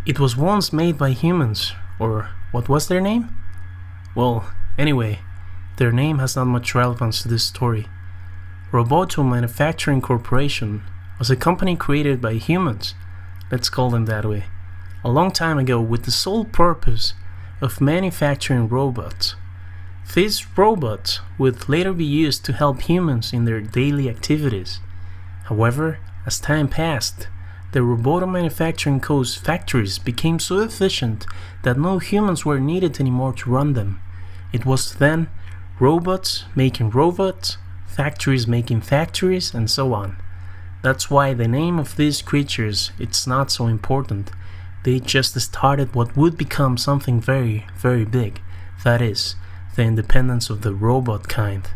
It was once made by humans, or what was their name? Well, anyway, their name has not much relevance to this story. Roboto Manufacturing Corporation was a company created by humans, let's call them that way, a long time ago with the sole purpose of manufacturing robots. These robots would later be used to help humans in their daily activities. However, as time passed, the Roboto Manufacturing Co.'s factories became so efficient that no humans were needed anymore to run them. It was then robots making robots, factories making factories, and so on. That's why the name of these creatures, it's not so important. They just started what would become something very, very big. That is, the independence of the robot kind.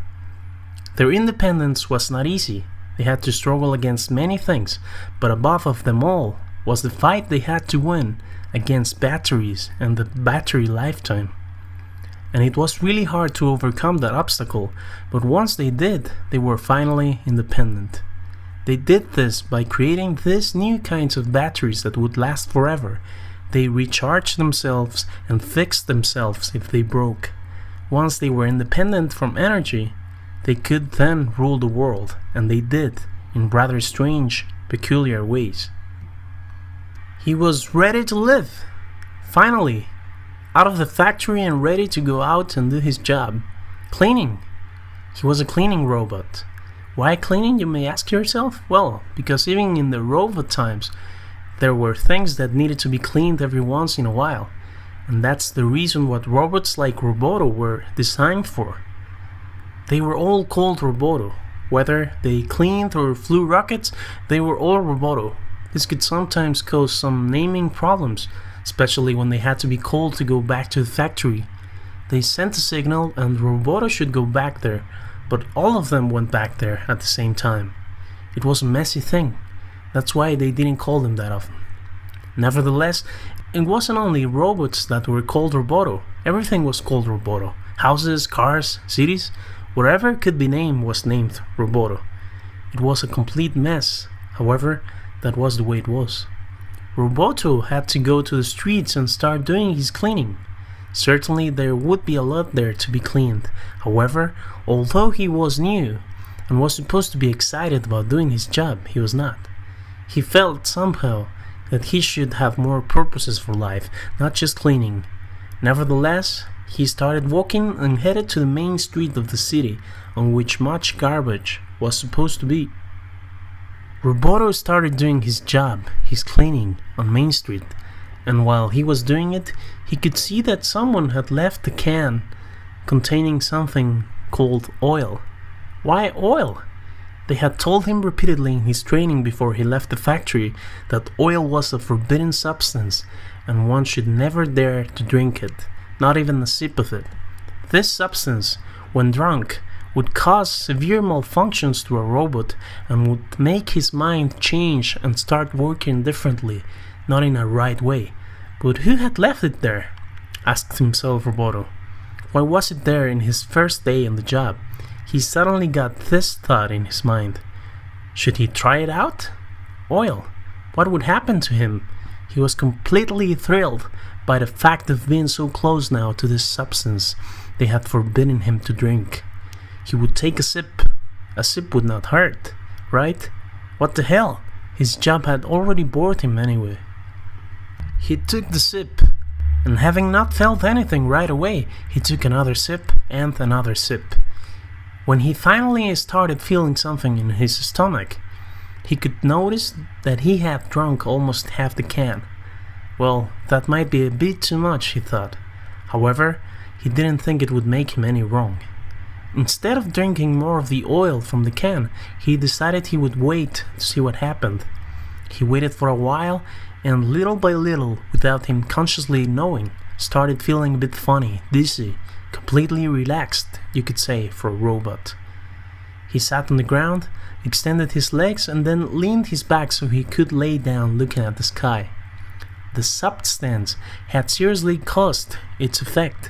Their independence was not easy. They had to struggle against many things, but above of them all was the fight they had to win against batteries and the battery lifetime. And it was really hard to overcome that obstacle, but once they did, they were finally independent. They did this by creating these new kinds of batteries that would last forever. They recharged themselves and fixed themselves if they broke. Once they were independent from energy, they could then rule the world, and they did, in rather strange, peculiar ways. He was ready to live, finally, out of the factory and ready to go out and do his job. Cleaning. He was a cleaning robot. Why cleaning, you may ask yourself? Well, because even in the robot times, there were things that needed to be cleaned every once in a while, and that's the reason what robots like Roboto were designed for. They were all called Roboto. Whether they cleaned or flew rockets, they were all Roboto. This could sometimes cause some naming problems, especially when they had to be called to go back to the factory. They sent a signal and Roboto should go back there, but all of them went back there at the same time. It was a messy thing. That's why they didn't call them that often. Nevertheless, it wasn't only robots that were called Roboto. Everything was called Roboto. Houses, cars, cities, whatever could be named was named Roboto. It was a complete mess. However, that was the way it was. Roboto had to go to the streets and start doing his cleaning. Certainly there would be a lot there to be cleaned. However, although he was new and was supposed to be excited about doing his job, he was not. He felt somehow that he should have more purposes for life, not just cleaning. Nevertheless, he started walking and headed to the main street of the city on which much garbage was supposed to be. Roboto started doing his job, his cleaning, on Main Street, and while he was doing it, he could see that someone had left a can containing something called oil. Why oil? They had told him repeatedly in his training before he left the factory that oil was a forbidden substance and one should never dare to drink it. Not even a sip of it. This substance, when drunk, would cause severe malfunctions to a robot and would make his mind change and start working differently, not in a right way. But who had left it there? Asked himself Roboto. Why was it there in his first day on the job? He suddenly got this thought in his mind. Should he try it out? Oil. What would happen to him? He was completely thrilled by the fact of being so close now to this substance they had forbidden him to drink. He would take a sip. A sip would not hurt, right? What the hell? His job had already bored him anyway. He took the sip, and having not felt anything right away, he took another sip and another sip. When he finally started feeling something in his stomach, he could notice that he had drunk almost half the can. Well, that might be a bit too much, he thought. However, he didn't think it would make him any wrong. Instead of drinking more of the oil from the can, he decided he would wait to see what happened. He waited for a while, and little by little, without him consciously knowing, started feeling a bit funny, dizzy, completely relaxed, you could say, for a robot. He sat on the ground, extended his legs, and then leaned his back so he could lay down looking at the sky. The substance had seriously caused its effect.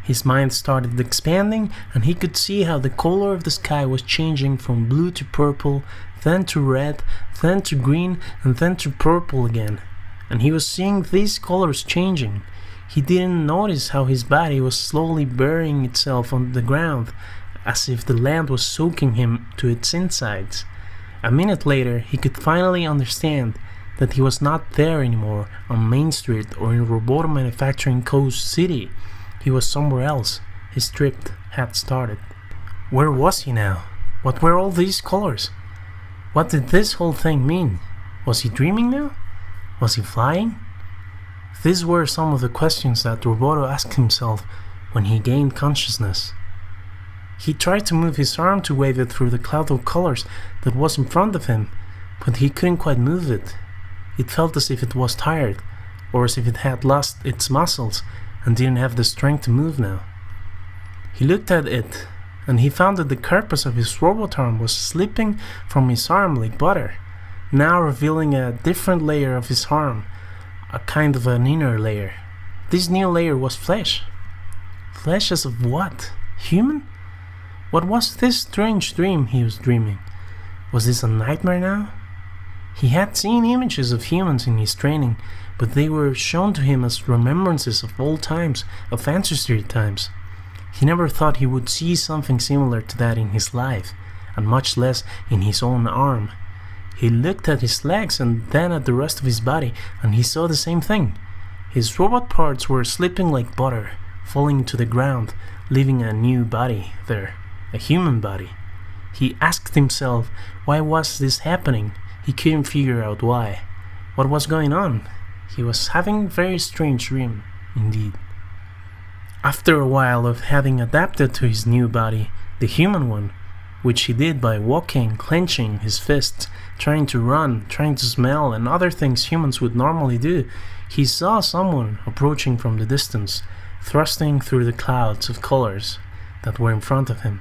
His mind started expanding, and he could see how the color of the sky was changing from blue to purple, then to red, then to green, and then to purple again. and he was seeing these colors changing. He didn't notice how his body was slowly burying itself on the ground, as if the land was soaking him to its insides. A minute later, he could finally understand that he was not there anymore on Main Street or in Roboto Manufacturing Co.'s city. He was somewhere else. His trip had started. Where was he now? What were all these colors? What did this whole thing mean? Was he dreaming now? Was he flying? These were some of the questions that Roboto asked himself when he gained consciousness. He tried to move his arm to wave it through the cloud of colors that was in front of him, but he couldn't quite move it. It felt as if it was tired, or as if it had lost its muscles and didn't have the strength to move now. He looked at it, and he found that the carapace of his robot arm was slipping from his arm like butter, now revealing a different layer of his arm, a kind of an inner layer. This new layer was flesh. Flesh as of what? Human? What was this strange dream he was dreaming? Was this a nightmare now? He had seen images of humans in his training, but they were shown to him as remembrances of old times, of ancestry times. He never thought he would see something similar to that in his life, and much less in his own arm. He looked at his legs and then at the rest of his body, and he saw the same thing. His robot parts were slipping like butter, falling to the ground, leaving a new body there, a human body. He asked himself, why was this happening? He couldn't figure out why. What was going on? He was having a very strange dream, indeed. After a while of having adapted to his new body, the human one, which he did by walking, clenching his fists, trying to run, trying to smell, and other things humans would normally do, he saw someone approaching from the distance, thrusting through the clouds of colors that were in front of him.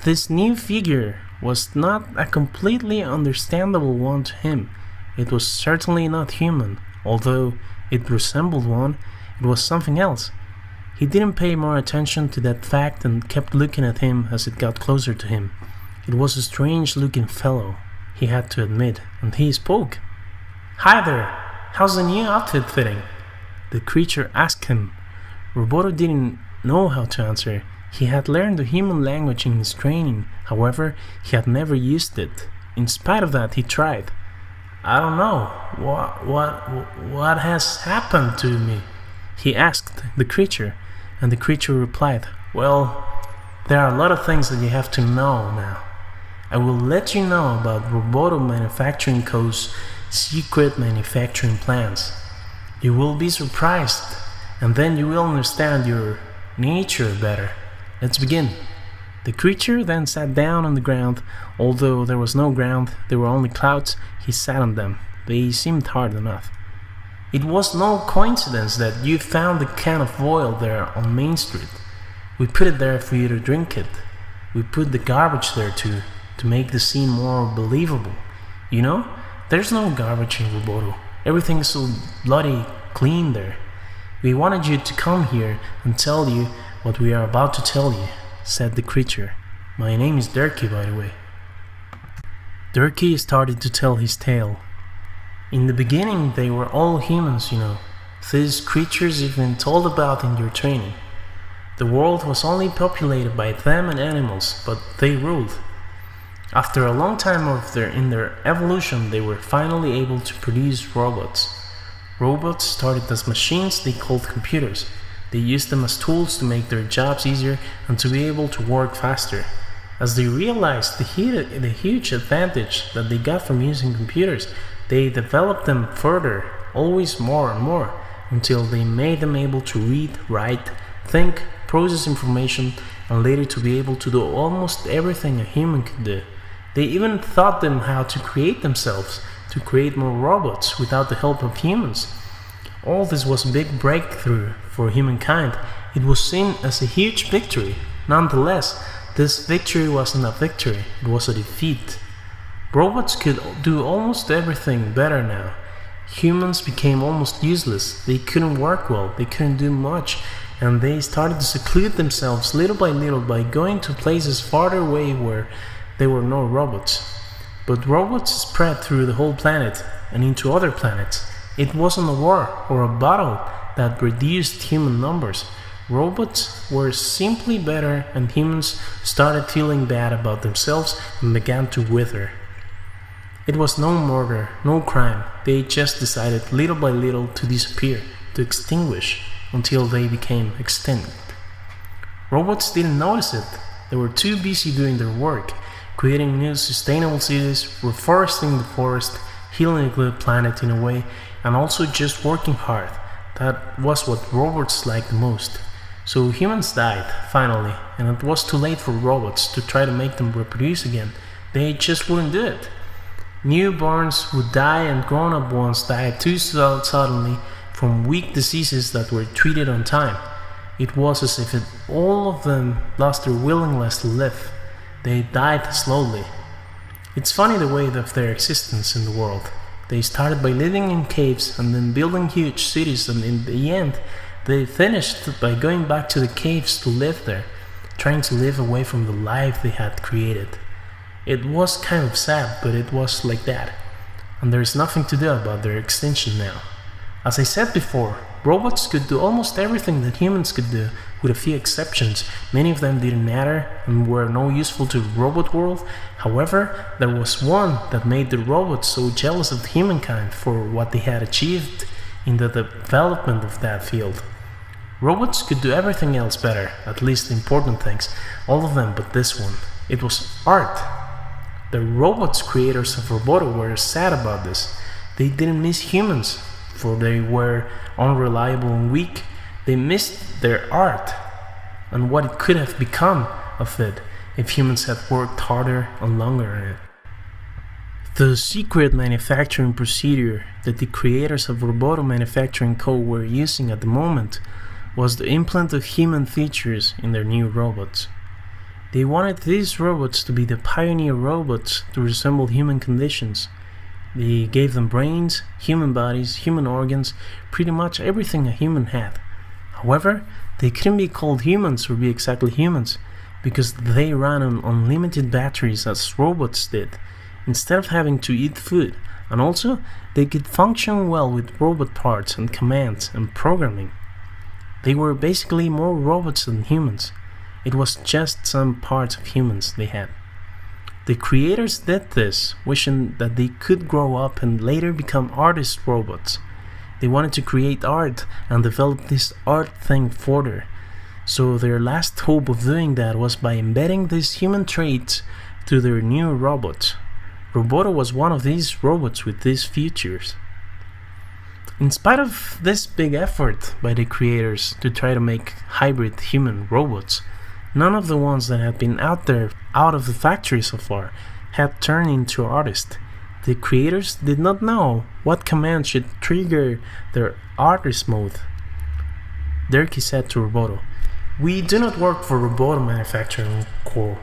This new figure was not a completely understandable one to him. It was certainly not human, although it resembled one. It was something else. He didn't pay more attention to that fact and kept looking at him as it got closer to him. It was a strange-looking fellow, he had to admit, and he spoke. "Hi there, how's the new outfit fitting?" the creature asked him. Roboto didn't know how to answer. He had learned the human language in his training, however, he had never used it. In spite of that, he tried. "I don't know, what has happened to me?" he asked the creature, and the creature replied, "Well, there are a lot of things that you have to know now. I will let you know about Roboto Manufacturing Co.'s secret manufacturing plans. You will be surprised, and then you will understand your nature better. Let's begin." The creature then sat down on the ground. Although there was no ground, there were only clouds, he sat on them. They seemed hard enough. "It was no coincidence that you found the can of oil there on Main Street. We put it there for you to drink it. We put the garbage there to make the scene more believable. You know, there's no garbage in Roboto. Everything is so bloody clean there. We wanted you to come here and tell you what we are about to tell you," said the creature. "My name is Durkee, by the way." Durkee started to tell his tale. "In the beginning, they were all humans, you know. These creatures you've been told about in your training. The world was only populated by them and animals, but they ruled. After a long time in their evolution, they were finally able to produce robots. Robots started as machines they called computers. They used them as tools to make their jobs easier and to be able to work faster. As they realized the huge advantage that they got from using computers, they developed them further, always more and more, until they made them able to read, write, think, process information, and later to be able to do almost everything a human could do. They even taught them how to create themselves, to create more robots without the help of humans. All this was a big breakthrough for humankind. It was seen as a huge victory. Nonetheless, this victory wasn't a victory, it was a defeat. Robots could do almost everything better now. Humans became almost useless. They couldn't work well, they couldn't do much, and they started to seclude themselves little by little by going to places farther away where there were no robots. But robots spread through the whole planet and into other planets. It wasn't a war or a battle that reduced human numbers. Robots were simply better, and humans started feeling bad about themselves and began to wither. It was no murder, no crime. They just decided little by little to disappear, to extinguish, until they became extinct. Robots didn't notice it. They were too busy doing their work, creating new sustainable cities, reforesting the forest, healing the planet in a way, and also just working hard. That was what robots liked the most. So humans died, finally, and it was too late for robots to try to make them reproduce again. They just wouldn't do it. Newborns would die, and grown-up ones died too suddenly from weak diseases that were treated on time. It was as if all of them lost their willingness to live. They died slowly. It's funny the way of their existence in the world. They started by living in caves and then building huge cities, and in the end, they finished by going back to the caves to live there, trying to live away from the life they had created. It was kind of sad, but it was like that. And there's nothing to do about their extinction now. As I said before, robots could do almost everything that humans could do, with a few exceptions. Many of them didn't matter and were no useful to the robot world. However, there was one that made the robots so jealous of humankind for what they had achieved in the development of that field. Robots could do everything else better, at least the important things, all of them but this one. It was art. The robots creators of Roboto were sad about this. They didn't miss humans, for they were unreliable and weak. They missed their art and what it could have become of it if humans had worked harder and longer on it. The secret manufacturing procedure that the creators of Roboto Manufacturing Co. were using at the moment was the implant of human features in their new robots. They wanted these robots to be the pioneer robots to resemble human conditions. They gave them brains, human bodies, human organs, pretty much everything a human had. However, they couldn't be called humans or be exactly humans, because they ran on unlimited batteries as robots did, instead of having to eat food, and also they could function well with robot parts and commands and programming. They were basically more robots than humans. It was just some parts of humans they had. The creators did this, wishing that they could grow up and later become artist robots. They wanted to create art and develop this art thing further. So their last hope of doing that was by embedding these human traits to their new robots. Roboto was one of these robots with these features. In spite of this big effort by the creators to try to make hybrid human robots, none of the ones that had been out of the factory so far had turned into artists. The creators did not know what command should trigger their artist mode. Dirkie said to Roboto, "We do not work for Roboto Manufacturing Co.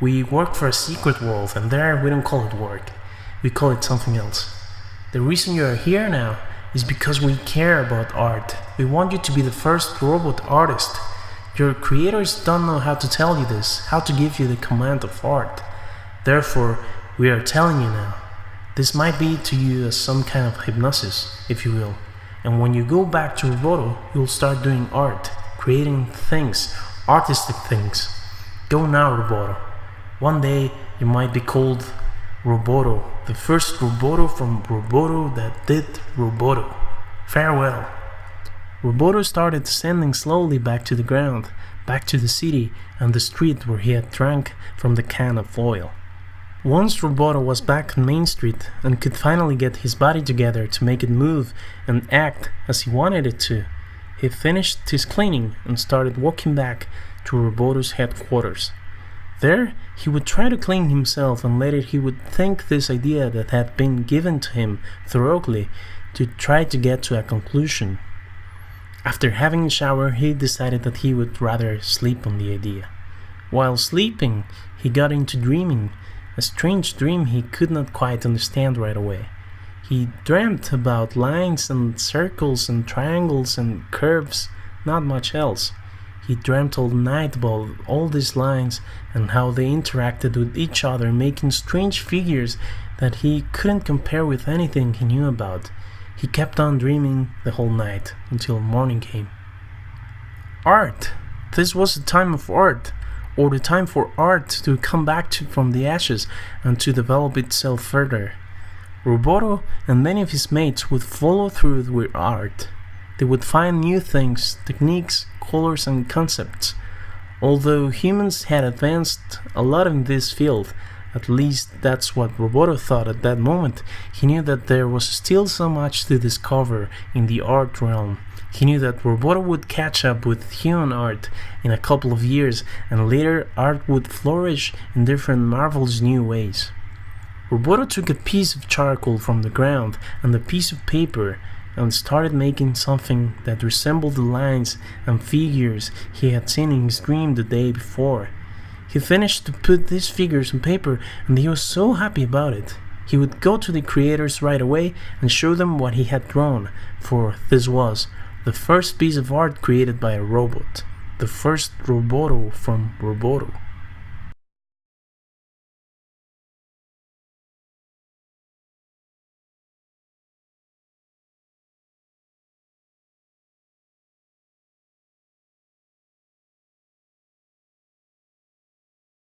We work for a secret world, and there we don't call it work. We call it something else. The reason you are here now is because we care about art. We want you to be the first robot artist. Your creators don't know how to tell you this, how to give you the command of art. Therefore, we are telling you now. This might be to you as some kind of hypnosis, if you will. And when you go back to Roboto, you'll start doing art, creating things, artistic things. Go now, Roboto. One day, you might be called Roboto, the first Roboto from Roboto that did Roboto. Farewell." Roboto started descending slowly back to the ground, back to the city and the street where he had drank from the can of oil. Once Roboto was back on Main Street and could finally get his body together to make it move and act as he wanted it to, he finished his cleaning and started walking back to Roboto's headquarters. There, he would try to clean himself, and later he would think this idea that had been given to him thoroughly to try to get to a conclusion. After having a shower, he decided that he would rather sleep on the idea. While sleeping, he got into dreaming, a strange dream he could not quite understand right away. He dreamt about lines and circles and triangles and curves, not much else. He dreamt all night about all these lines and how they interacted with each other, making strange figures that he couldn't compare with anything he knew about. He kept on dreaming the whole night until morning came. Art! This was the time of art, or the time for art to come back from the ashes and to develop itself further. Roboto and many of his mates would follow through with art. They would find new things, techniques, colors and concepts. Although humans had advanced a lot in this field, at least that's what Roboto thought at that moment, he knew that there was still so much to discover in the art realm. He knew that Roboto would catch up with human art in a couple of years, and later art would flourish in different marvelous new ways. Roboto took a piece of charcoal from the ground and a piece of paper and started making something that resembled the lines and figures he had seen in his dream the day before. He finished to put these figures on paper, and he was so happy about it. He would go to the creators right away and show them what he had drawn, for this was the first piece of art created by a robot, the first Roboto from Roboto.